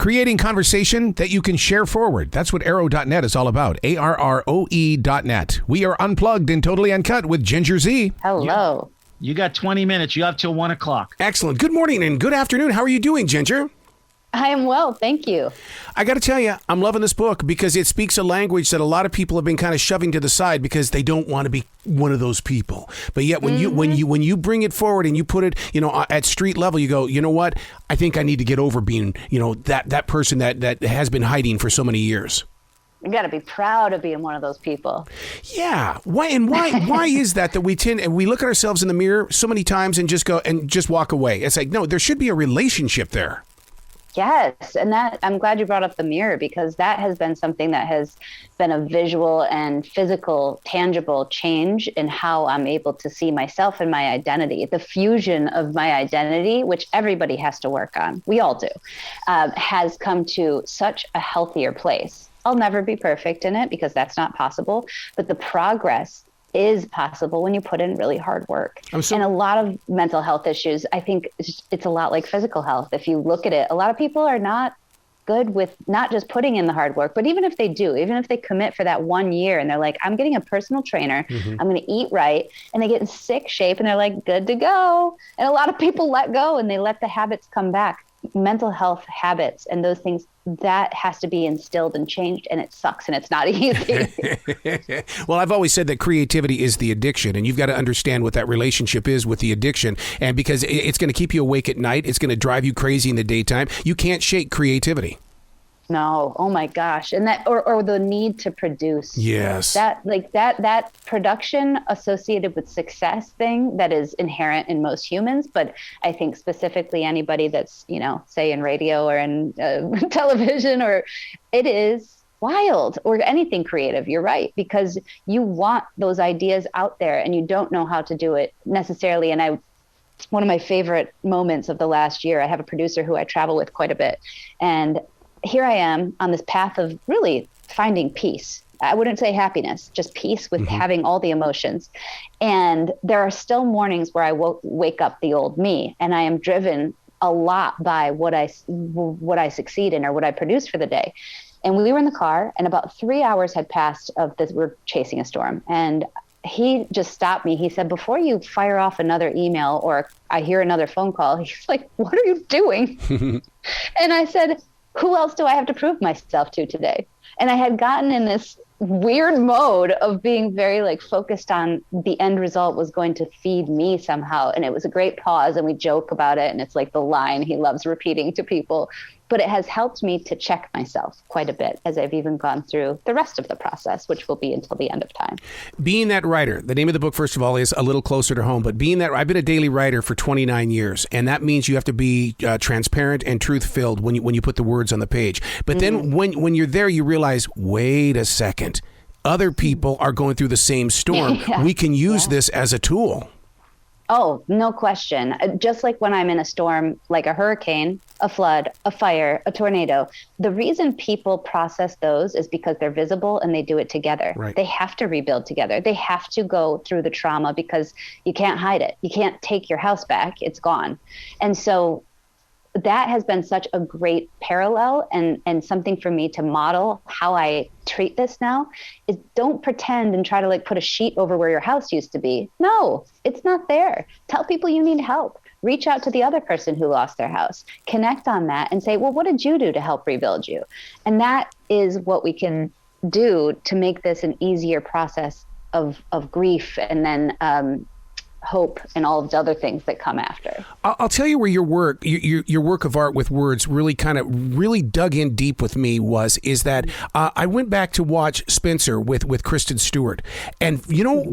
Creating conversation that you can share forward. That's what arrow.net is all about. ARROE.net. We are unplugged and totally uncut with Ginger Zee. Hello. You got 20 minutes. You have till 1 o'clock. Excellent. Good morning and good afternoon. How are you doing, Ginger? I am well, thank you. I got to tell you, I'm loving this book because it speaks a language that a lot of people have been kind of shoving to the side because they don't want to be one of those people. But yet, when you bring it forward and you put it, at street level, you go, you know what? I think I need to get over being, that person that has been hiding for so many years. You got to be proud of being one of those people. Yeah. Why is that we tend and we look at ourselves in the mirror so many times and just go and just walk away? It's like, no, there should be a relationship there. Yes. And that I'm glad you brought up the mirror, because that has been something that has been a visual and physical, tangible change in how I'm able to see myself and my identity. The fusion of my identity, which everybody has to work on, we all do, has come to such a healthier place. I'll never be perfect in it because that's not possible, but the progress is possible when you put in really hard work. And a lot of mental health issues, I think it's a lot like physical health. If you look at it, a lot of people are not good with not just putting in the hard work, but even if they do, even if they commit for that 1 year and they're like, I'm getting a personal trainer, I'm going to eat right, and they get in sick shape and they're like, good to go. And a lot of people let go and they let the habits come back. Mental health habits and those things, that has to be instilled and changed, and it sucks and it's not easy. Well, I've always said that creativity is the addiction, and you've got to understand what that relationship is with the addiction. And because it's going to keep you awake at night, it's going to drive you crazy in the daytime. You can't shake creativity. No. Oh my gosh. And that, or the need to produce. Yes. That production associated with success thing that is inherent in most humans. But I think specifically anybody that's, say in radio or in television, or it is wild, or anything creative. You're right, because you want those ideas out there and you don't know how to do it necessarily. And one of my favorite moments of the last year, I have a producer who I travel with quite a bit, and here I am on this path of really finding peace. I wouldn't say happiness, just peace with having all the emotions. And there are still mornings where I wake up the old me, and I am driven a lot by what I succeed in or what I produce for the day. And we were in the car, and about 3 hours had passed of this. We're chasing a storm, and he just stopped me. He said, before you fire off another email or I hear another phone call, he's like, what are you doing? And I said, who else do I have to prove myself to today? And I had gotten in this weird mode of being very focused on the end result was going to feed me somehow. And it was a great pause, and we joke about it. And it's like the line he loves repeating to people. But it has helped me to check myself quite a bit as I've even gone through the rest of the process, which will be until the end of time. Being that writer, the name of the book, first of all, is A Little Closer to Home. But I've been a daily writer for 29 years, and that means you have to be transparent and truth-filled when you put the words on the page. But then when you're there, you realize, wait a second, other people are going through the same storm. Yeah. We can use this as a tool. Oh, no question. Just like when I'm in a storm, like a hurricane, a flood, a fire, a tornado, the reason people process those is because they're visible and they do it together. Right. They have to rebuild together. They have to go through the trauma because you can't hide it. You can't take your house back. It's gone. And so that has been such a great parallel and something for me to model how I treat this now is don't pretend and try to put a sheet over where your house used to be. No, it's not there. Tell people you need help. Reach out to the other person who lost their house. Connect on that and say, well, what did you do to help rebuild you? And that is what we can do to make this an easier process of grief and then hope and all of the other things that come after. I'll tell you where your work of art with words really dug in deep with me is that I went back to watch Spencer with Kristen Stewart, and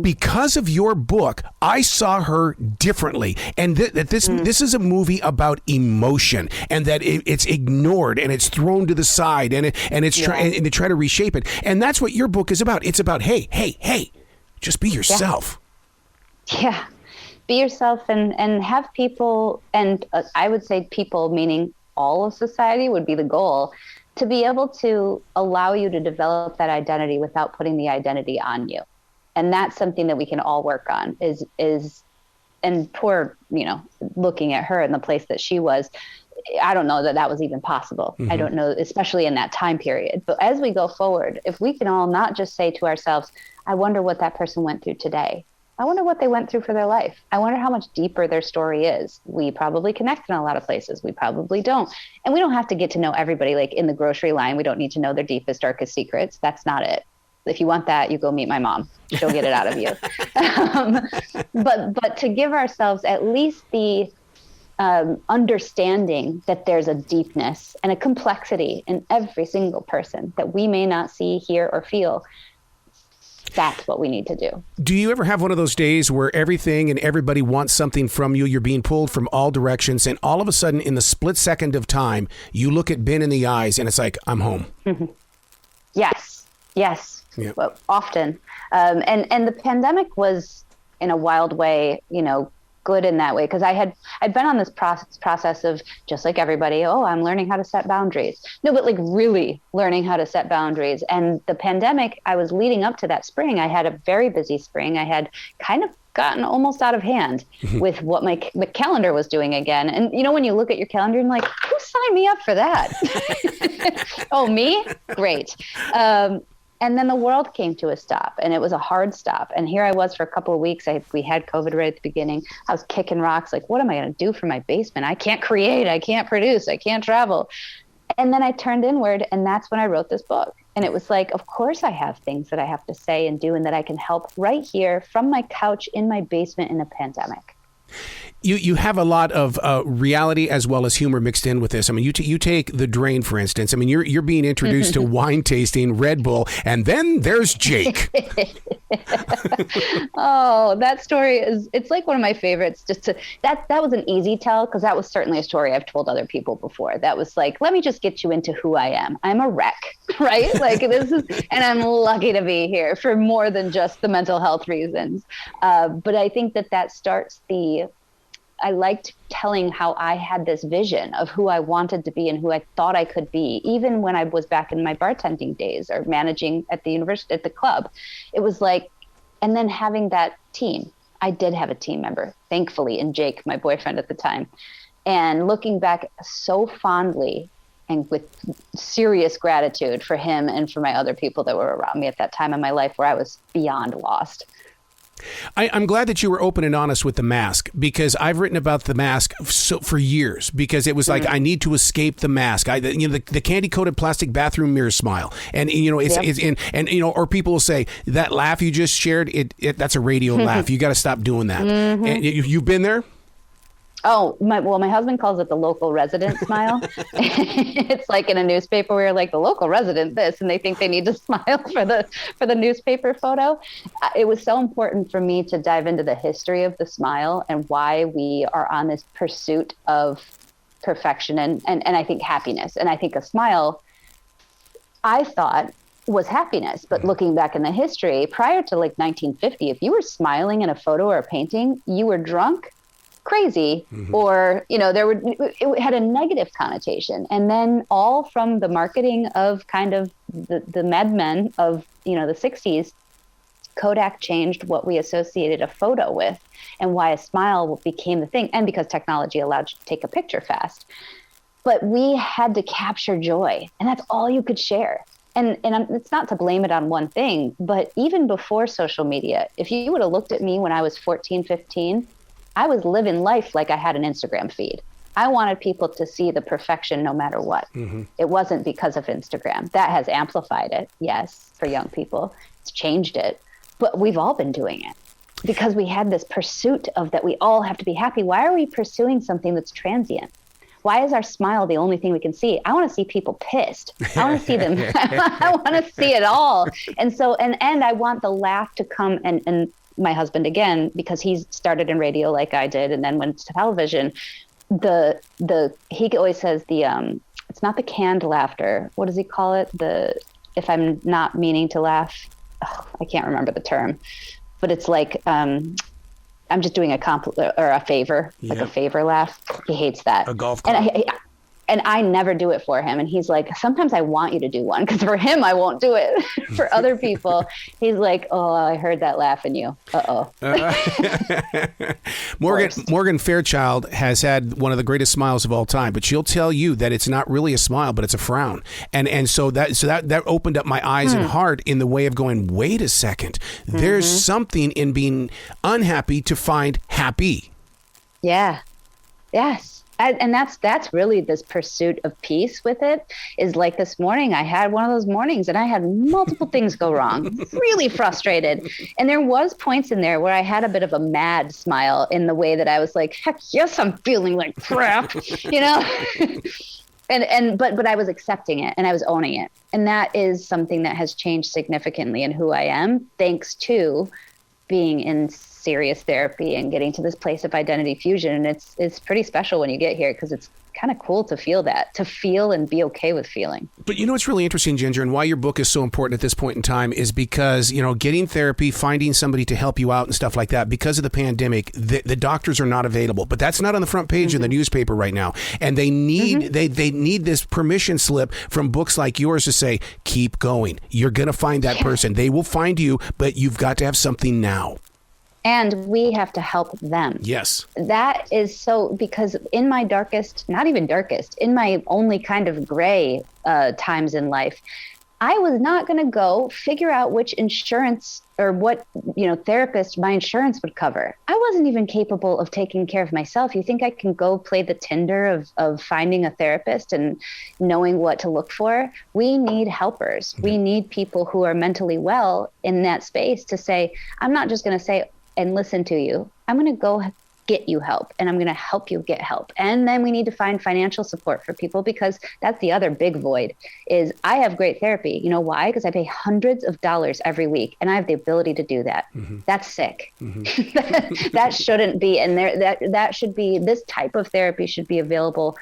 because of your book, I saw her differently, and this is a movie about emotion, and that it's ignored and it's thrown to the side, and they try to reshape it, and that's what your book is about. It's about hey, just be yourself. Yeah. Be yourself and have people, and I would say people, meaning all of society, would be the goal, to be able to allow you to develop that identity without putting the identity on you. And that's something that we can all work on is and poor, looking at her in the place that she was, I don't know that was even possible. I don't know, especially in that time period. But as we go forward, if we can all not just say to ourselves, I wonder what that person went through today. I wonder what they went through for their life. I wonder how much deeper their story is. We probably connect in a lot of places. We probably don't. And we don't have to get to know everybody. Like in the grocery line, we don't need to know their deepest, darkest secrets. That's not it. If you want that, you go meet my mom. She'll get it out of you. But to give ourselves at least the understanding that there's a deepness and a complexity in every single person that we may not see, hear, or feel. That's what we need to do. Do you ever have one of those days where everything and everybody wants something from you? You're being pulled from all directions, and all of a sudden, in the split second of time, you look at Ben in the eyes, and it's like, I'm home. Yes. Yeah. Well, often. And the pandemic was, in a wild way, good in that way, because I'd been on this process of, just like everybody, I'm learning how to set boundaries. No, but like really learning how to set boundaries. And the pandemic, I was leading up to that spring. I had a very busy spring. I had kind of gotten almost out of hand with what my calendar was doing again. And when you look at your calendar, you're like, who signed me up for that? Oh, me? Great. And then the world came to a stop, and it was a hard stop. And here I was for a couple of weeks. We had COVID right at the beginning. I was kicking rocks. Like, what am I going to do for my basement? I can't create. I can't produce. I can't travel. And then I turned inward, and that's when I wrote this book. And it was like, of course I have things that I have to say and do, and that I can help right here from my couch in my basement in a pandemic. You have a lot of reality as well as humor mixed in with this. I mean, you take The Drain, for instance. I mean, you're being introduced to wine tasting, Red Bull, and then there's Jake. Oh, that story it's like one of my favorites. That was an easy tell, because that was certainly a story I've told other people before. That was like, let me just get you into who I am. I'm a wreck, right? Like and I'm lucky to be here for more than just the mental health reasons. But I think that starts I liked telling how I had this vision of who I wanted to be and who I thought I could be, even when I was back in my bartending days or managing at the university, at the club. It was like, and then having that team. I did have a team member, thankfully, in Jake, my boyfriend at the time. And looking back so fondly and with serious gratitude for him and for my other people that were around me at that time in my life where I was beyond lost. I'm glad that you were open and honest with the mask, because I've written about the mask for years, because it was like, I need to escape the mask. The candy coated plastic bathroom mirror smile. And, or people will say that laugh you just shared, that's a radio laugh. You got to stop doing that. And you've been there? Oh, my husband calls it the local resident smile. It's like in a newspaper where you're like, the local resident this, and they think they need to smile for the newspaper photo. It was so important for me to dive into the history of the smile and why we are on this pursuit of perfection and I think happiness. And I think a smile, I thought, was happiness. But looking back in the history, prior to like 1950, if you were smiling in a photo or a painting, you were drunk, crazy, or it had a negative connotation. And then all from the marketing of kind of the madmen of the 60s, Kodak changed what we associated a photo with and why a smile became the thing, and because technology allowed you to take a picture fast. But we had to capture joy, and that's all you could share. And it's not to blame it on one thing, but even before social media, if you would have looked at me when I was 14, 15, I was living life like I had an Instagram feed. I wanted people to see the perfection no matter what. It wasn't because of Instagram. That has amplified it, yes, for young people. It's changed it. But we've all been doing it because we had this pursuit of that we all have to be happy. Why are we pursuing something that's transient? Why is our smile the only thing we can see? I want to see people pissed. I want to see them. I want to see it all. And so, and I want the laugh to come and my husband, again, because he started in radio like I did and then went to television, he always says it's not the canned laughter. What does he call it? If I'm not meaning to laugh, I can't remember the term, but it's like, I'm just doing a compliment or a favor, like a favor laugh. He hates that. A golf club. And And I never do it for him. And he's like, sometimes I want you to do one, because for him, I won't do it. For other people, he's like, oh, I heard that laugh in you. Uh-oh. Morgan Fairchild has had one of the greatest smiles of all time, but she'll tell you that it's not really a smile, but it's a frown. And so that opened up my eyes and heart in the way of going, wait a second. There's something in being unhappy to find happy. Yeah. Yes. And that's really this pursuit of peace with it. Is like this morning, I had one of those mornings and I had multiple things go wrong, really frustrated. And there was points in there where I had a bit of a mad smile in the way that I was like, heck yes, I'm feeling like crap, you know? But I was accepting it and I was owning it. And that is something that has changed significantly in who I am, thanks to being in serious therapy and getting to this place of identity fusion. And it's pretty special when you get here, because it's kind of cool to feel and be okay with feeling. But you know what's really interesting, Ginger, and why your book is so important at this point in time is because, you know, getting therapy, finding somebody to help you out and stuff like that, because of the pandemic, the doctors are not available. But that's not on the front page of the newspaper right now. And they need they need this permission slip from books like yours to say, keep going. You're going to find that person. They will find you, but you've got to have something now. And we have to help them. Yes. That is so, because in my darkest, not even darkest, in my only kind of gray times in life, I was not going to go figure out which insurance or what, therapist my insurance would cover. I wasn't even capable of taking care of myself. You think I can go play the Tinder of finding a therapist and knowing what to look for? We need helpers. We need people who are mentally well in that space to say, I'm not just going to say and listen to you. I'm going to go get you help, and I'm going to help you get help. And then we need to find financial support for people, because that's the other big void. Is I have great therapy. You know why? Because I pay hundreds of dollars every week, and I have the ability to do that. That's sick. That shouldn't be. And that should be, this type of therapy should be available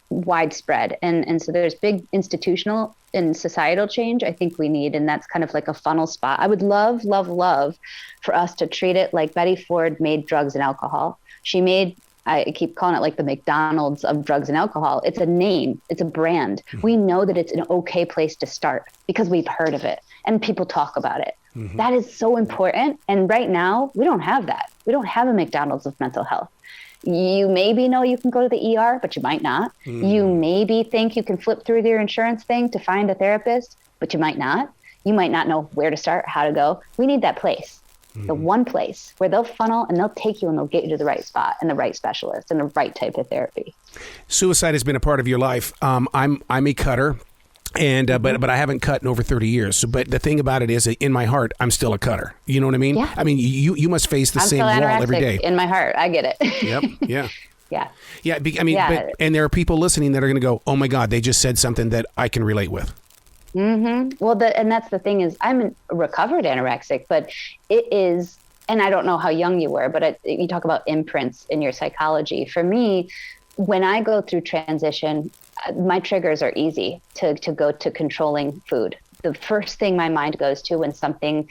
widespread. And so there's big institutional and societal change I think we need. And that's kind of like a funnel spot. I would love, love, love for us to treat it like Betty Ford made drugs and alcohol. She made, I keep calling it like the McDonald's of drugs and alcohol. It's a name. It's a brand. We know that it's an okay place to start because we've heard of it and people talk about it. That is so important. And right now we don't have that. We don't have a McDonald's of mental health. You maybe know you can go to the ER, but you might not. You maybe think you can flip through your insurance thing to find a therapist, but you might not. You might not know where to start, how to go. We need that place, the one place where they'll funnel and they'll take you and they'll get you to the right spot and the right specialist and the right type of therapy. Suicide has been a part of your life. I'm a cutter. And but I haven't cut in over 30 years. So, but the thing about it is, in my heart, I'm still a cutter. You know what I mean? Yeah. I mean, you must face the same wall every day. In my heart, I get it. Yep. Yeah. Yeah. Yeah. But, and there are people listening that are going to go, "Oh my God, they just said something that I can relate with." Well, and that's the thing is, I'm a recovered anorexic, but it is, and I don't know how young you were, but you talk about imprints in your psychology. For me, when I go through transition, my triggers are easy to go to controlling food. The first thing my mind goes to when something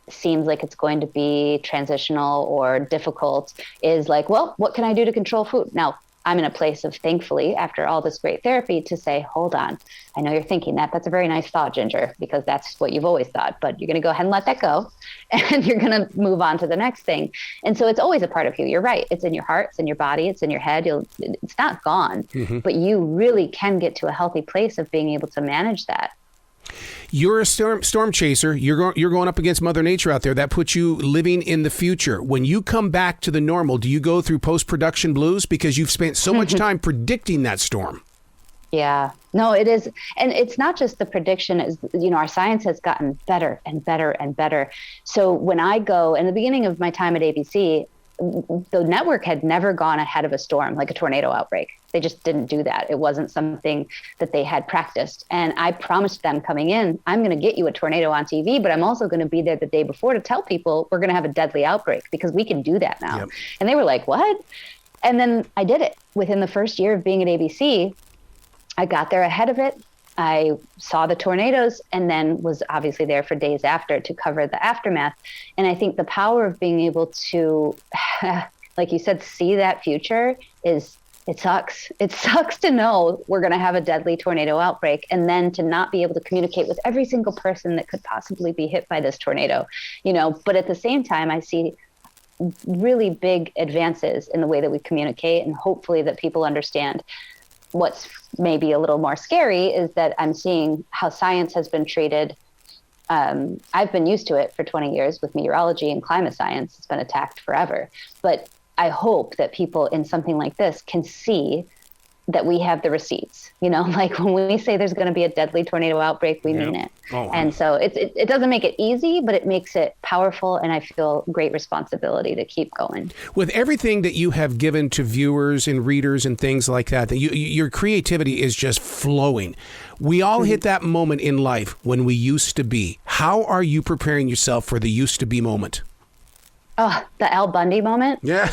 seems like it's going to be transitional or difficult is like, well, what can I do to control food? Now, I'm in a place of, thankfully, after all this great therapy, to say, hold on. I know you're thinking that. That's a very nice thought, Ginger, because that's what you've always thought. But you're going to go ahead and let that go. And you're going to move on to the next thing. And so it's always a part of you. You're right. It's in your heart. It's in your body. It's in your head. It's not gone. But you really can get to a healthy place of being able to manage that. You're a storm chaser. You're going up against Mother Nature out there. That puts you living in the future. When you come back to the normal, do you go through post-production blues because you've spent so much time predicting that storm? Yeah, no, it is. And it's not just the prediction. Is, our science has gotten better and better and better. So when I go, in the beginning of my time at ABC, the network had never gone ahead of a storm, like a tornado outbreak. They just didn't do that. It wasn't something that they had practiced. And I promised them coming in, I'm going to get you a tornado on TV, but I'm also going to be there the day before to tell people we're going to have a deadly outbreak because we can do that now. Yep. And they were like, what? And then I did it. Within the first year of being at ABC, I got there ahead of it. I saw the tornadoes and then was obviously there for days after to cover the aftermath. And I think the power of being able to, like you said, see that future is It sucks. It sucks to know we're going to have a deadly tornado outbreak and then to not be able to communicate with every single person that could possibly be hit by this tornado, but at the same time, I see really big advances in the way that we communicate, and hopefully that people understand. What's maybe a little more scary is that I'm seeing how science has been treated. I've been used to it for 20 years with meteorology and climate science. It's been attacked forever. But I hope that people in something like this can see that we have the receipts, like when we say there's going to be a deadly tornado outbreak, we mean it. Oh. And so it doesn't make it easy, but it makes it powerful. And I feel great responsibility to keep going. With everything that you have given to viewers and readers and things like that, your creativity is just flowing. We all hit that moment in life when we used to be. How are you preparing yourself for the used to be moment? Oh, the Al Bundy moment. Yeah.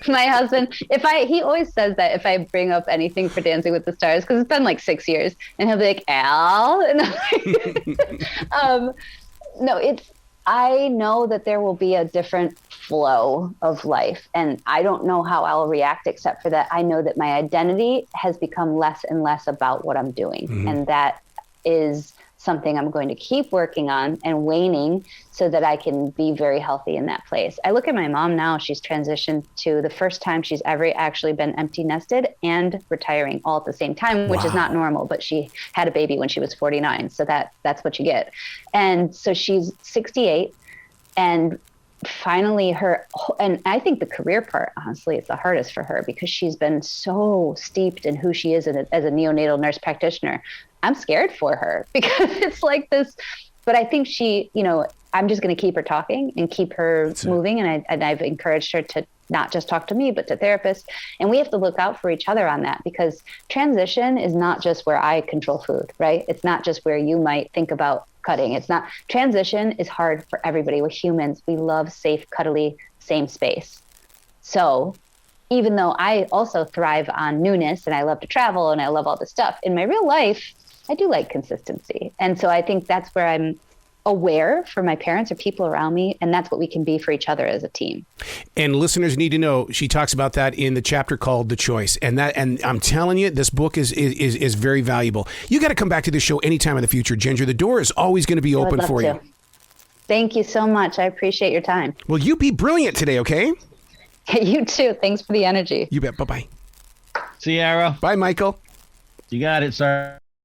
My husband, he always says that if I bring up anything for Dancing with the Stars, because it's been like 6 years, and he'll be like, Al? And I'm like, no, I know that there will be a different flow of life, and I don't know how I'll react except for that I know that my identity has become less and less about what I'm doing. Mm-hmm. And that is something I'm going to keep working on and waning so that I can be very healthy in that place. I look at my mom now, she's transitioned to the first time she's ever actually been empty nested and retiring all at the same time, which is not normal, but she had a baby when she was 49. So that's what you get. And so she's 68 and finally and I think the career part, honestly, is the hardest for her because she's been so steeped in who she is as a neonatal nurse practitioner. I'm scared for her because it's like this, but I think she, I'm just going to keep her talking and keep her moving. And I've encouraged her to not just talk to me, but to therapists. And we have to look out for each other on that because transition is not just where I control food, right? It's not just where you might think about cutting. It's not. Transition is hard for everybody. We're humans. We love safe, cuddly, same space. So even though I also thrive on newness and I love to travel and I love all this stuff, in my real life, I do like consistency. And so I think that's where I'm aware for my parents or people around me, and that's what we can be for each other as a team. And listeners need to know, she talks about that in the chapter called The Choice. And I'm telling you, this book is very valuable. You got to come back to this show anytime in the future, Ginger. The door is always going to be open for you. Thank you so much. I appreciate your time. Well, you be brilliant today, okay? You too. Thanks for the energy. You bet. Bye-bye. See you, Arrow. Bye, Michael. You got it, sir.